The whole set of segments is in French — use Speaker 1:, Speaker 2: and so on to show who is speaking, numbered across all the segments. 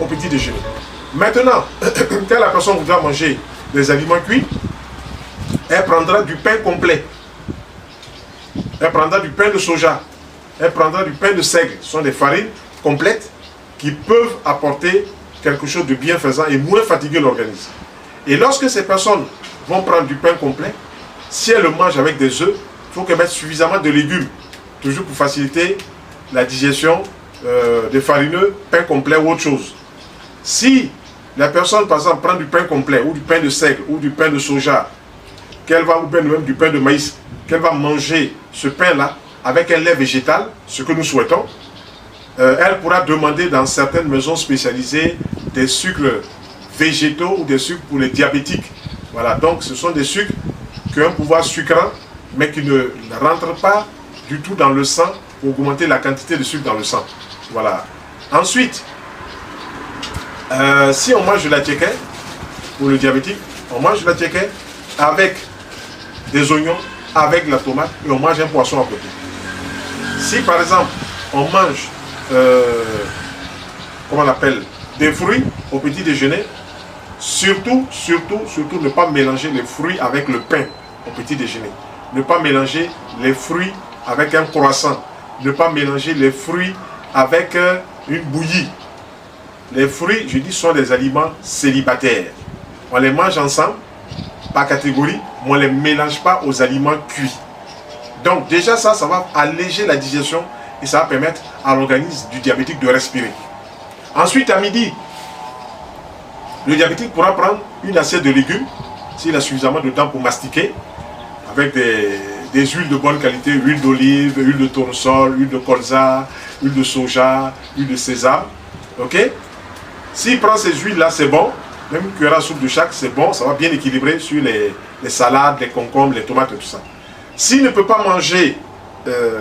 Speaker 1: au petit déjeuner. Maintenant, quand la personne voudra manger des aliments cuits, elle prendra du pain complet. Elle prendra du pain de soja. Elle prendra du pain de seigle. Ce sont des farines complètes qui peuvent apporter quelque chose de bienfaisant et moins fatiguer l'organisme. Et lorsque ces personnes vont prendre du pain complet, si elles le mangent avec des œufs, il faut qu'elles mettent suffisamment de légumes, toujours pour faciliter la digestion des farineux, pain complet ou autre chose. Si la personne, par exemple, prend du pain complet, ou du pain de seigle, ou du pain de soja, ou bien même du pain de maïs, qu'elle va manger ce pain-là avec un lait végétal, ce que nous souhaitons, elle pourra demander dans certaines maisons spécialisées des sucres végétaux ou des sucres pour les diabétiques. Voilà, donc ce sont des sucres qui ont un pouvoir sucrant, mais qui ne rentrent pas du tout dans le sang pour augmenter la quantité de sucre dans le sang. Voilà. Ensuite, si on mange de la tchéké, pour le diabétique, on mange de la tchéké avec des oignons, avec la tomate, et on mange un poisson à côté. Si par exemple, on mange, comment on appelle, des fruits au petit déjeuner, surtout ne pas mélanger les fruits avec le pain au petit déjeuner. Ne pas mélanger les fruits avec un croissant. Ne pas mélanger les fruits avec une bouillie. Les fruits, je dis, sont des aliments célibataires. On les mange ensemble, par catégorie, mais on ne les mélange pas aux aliments cuits. Donc déjà ça va alléger la digestion et ça va permettre à l'organisme du diabétique de respirer. Ensuite, à midi, le diabétique pourra prendre une assiette de légumes, s'il a suffisamment de temps pour mastiquer, avec des huiles de bonne qualité, huile d'olive, huile de tournesol, huile de colza, huile de soja, huile de sésame. Ok? S'il prend ces huiles-là, c'est bon. Même une cuillère à soupe de chaque, c'est bon. Ça va bien équilibrer sur les salades, les concombres, les tomates et tout ça. S'il ne peut pas manger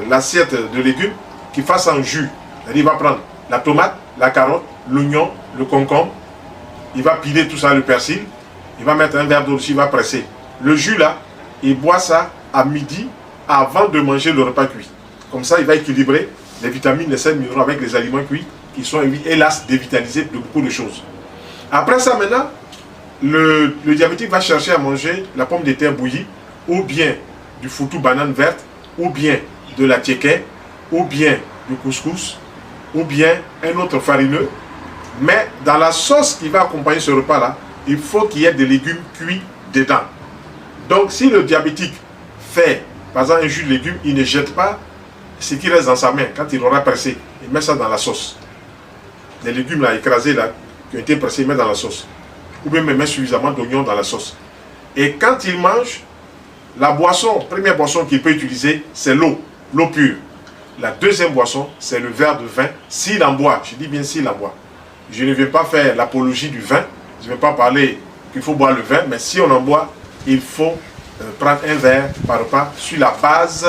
Speaker 1: l'assiette de légumes, qu'il fasse un jus. Il va prendre la tomate, la carotte, l'oignon, le concombre. Il va piler tout ça, le persil. Il va mettre un verre d'eau dessus, il va presser. Le jus là, il boit ça à midi avant de manger le repas cuit. Comme ça, il va équilibrer les vitamines, les sels minéraux avec les aliments cuits qui sont, hélas, dévitalisés de beaucoup de choses. Après ça, maintenant, le diabétique va chercher à manger la pomme de terre bouillie, ou bien du foutou banane verte, ou bien de la tchéké, ou bien du couscous, ou bien un autre farineux. Mais dans la sauce qui va accompagner ce repas-là, il faut qu'il y ait des légumes cuits dedans. Donc, si le diabétique fait, par exemple, un jus de légumes, il ne jette pas ce qui reste dans sa main. Quand il aura pressé, il met ça dans la sauce. Les légumes là, écrasés, là, qui ont été pressés, il met dans la sauce. Ou bien il met suffisamment d'oignons dans la sauce. Et quand il mange, la boisson, première boisson qu'il peut utiliser, c'est l'eau pure. La deuxième boisson, c'est le verre de vin, s'il en boit. Je dis bien s'il en boit. Je ne vais pas faire l'apologie du vin. Je ne vais pas parler qu'il faut boire le vin, mais si on en boit, il faut prendre un verre par repas sur la base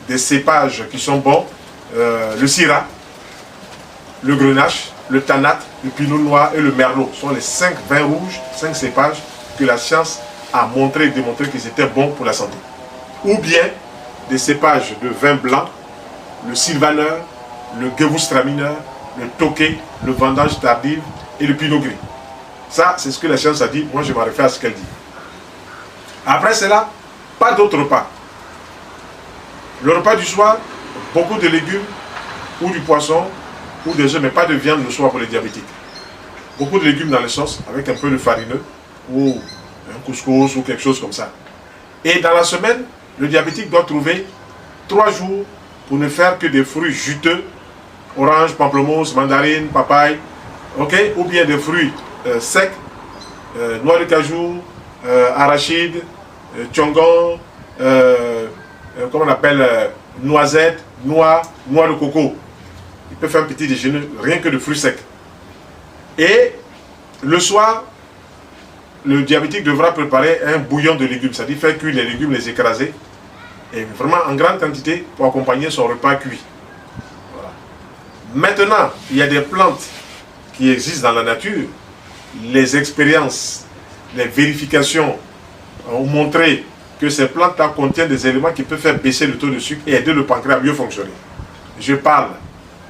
Speaker 1: des cépages qui sont bons. Le syrah, le grenache, le tanat, le pinot noir et le merlot. Ce sont les 5 vins rouges, 5 cépages que la science a montré et démontré qu'ils étaient bons pour la santé. Ou bien des cépages de vin blanc, le sylvaner, le gewürztraminer, le tokay, le vendange tardive et le pinot gris. Ça, c'est ce que la science a dit. Moi, je me réfère à ce qu'elle dit. Après cela, pas d'autre repas. Le repas du soir, beaucoup de légumes ou du poisson ou des œufs, mais pas de viande le soir pour les diabétiques. Beaucoup de légumes dans les sauces avec un peu de farineux ou un couscous ou quelque chose comme ça. Et dans la semaine, le diabétique doit trouver 3 jours pour ne faire que des fruits juteux, orange, pamplemousse, mandarine, papaye, ok, ou bien des fruits secs, noix de cajou, arachide, tchongon, comment on appelle, noisette, noix de coco. Il peut faire un petit déjeuner rien que de fruits secs. Et le soir, le diabétique devra préparer un bouillon de légumes, c'est-à-dire faire cuire les légumes, les écraser, et vraiment en grande quantité pour accompagner son repas cuit. Voilà. Maintenant, il y a des plantes qui existent dans la nature. Les expériences, les vérifications ont montré que ces plantes-là contiennent des éléments qui peuvent faire baisser le taux de sucre et aider le pancréas à mieux fonctionner. Je parle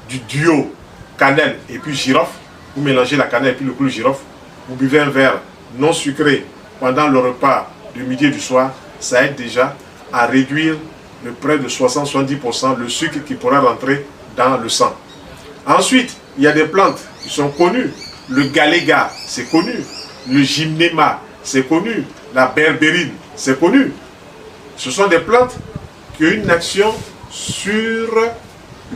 Speaker 1: du duo cannelle et puis girofle, vous mélangez la cannelle et puis le clou de girofle, vous buvez un verre non sucré pendant le repas du midi et du soir, ça aide déjà à réduire de près de 60-70% le sucre qui pourrait rentrer dans le sang. Ensuite, il y a des plantes qui sont connues. Le galéga, c'est connu. Le gymnéma, c'est connu. La berbérine, c'est connu. Ce sont des plantes qui ont une action sur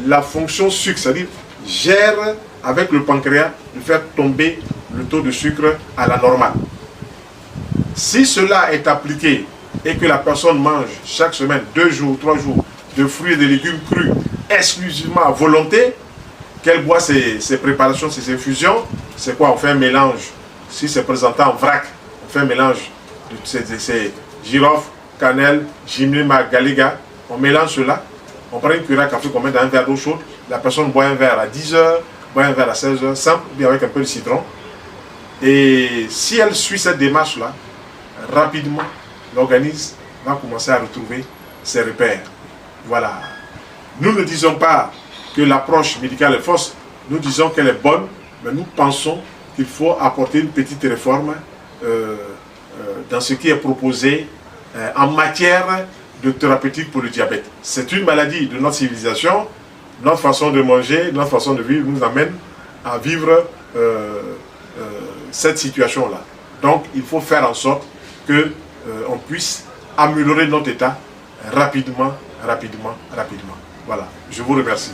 Speaker 1: la fonction sucre, c'est-à-dire gère avec le pancréas de faire tomber le taux de sucre à la normale. Si cela est appliqué et que la personne mange chaque semaine 2 jours, 3 jours de fruits et de légumes crus exclusivement à volonté, qu'elle boit ces préparations, ces infusions, c'est quoi? On fait un mélange. Si c'est présenté en vrac, on fait un mélange de ces girofle, cannelle, gymnéma, galéga. On mélange cela. On prend une cuillère à café qu'on met dans un verre d'eau chaude. La personne boit un verre à 10 h, boit un verre à 16 h, simple, bien avec un peu de citron. Et si elle suit cette démarche-là, rapidement, l'organisme va commencer à retrouver ses repères. Voilà. Nous ne disons pas que l'approche médicale est fausse, nous disons qu'elle est bonne, mais nous pensons qu'il faut apporter une petite réforme dans ce qui est proposé en matière de thérapeutique pour le diabète. C'est une maladie de notre civilisation, notre façon de manger, notre façon de vivre nous amène à vivre cette situation-là. Donc il faut faire en sorte qu'on puisse améliorer notre état rapidement. Voilà, je vous remercie.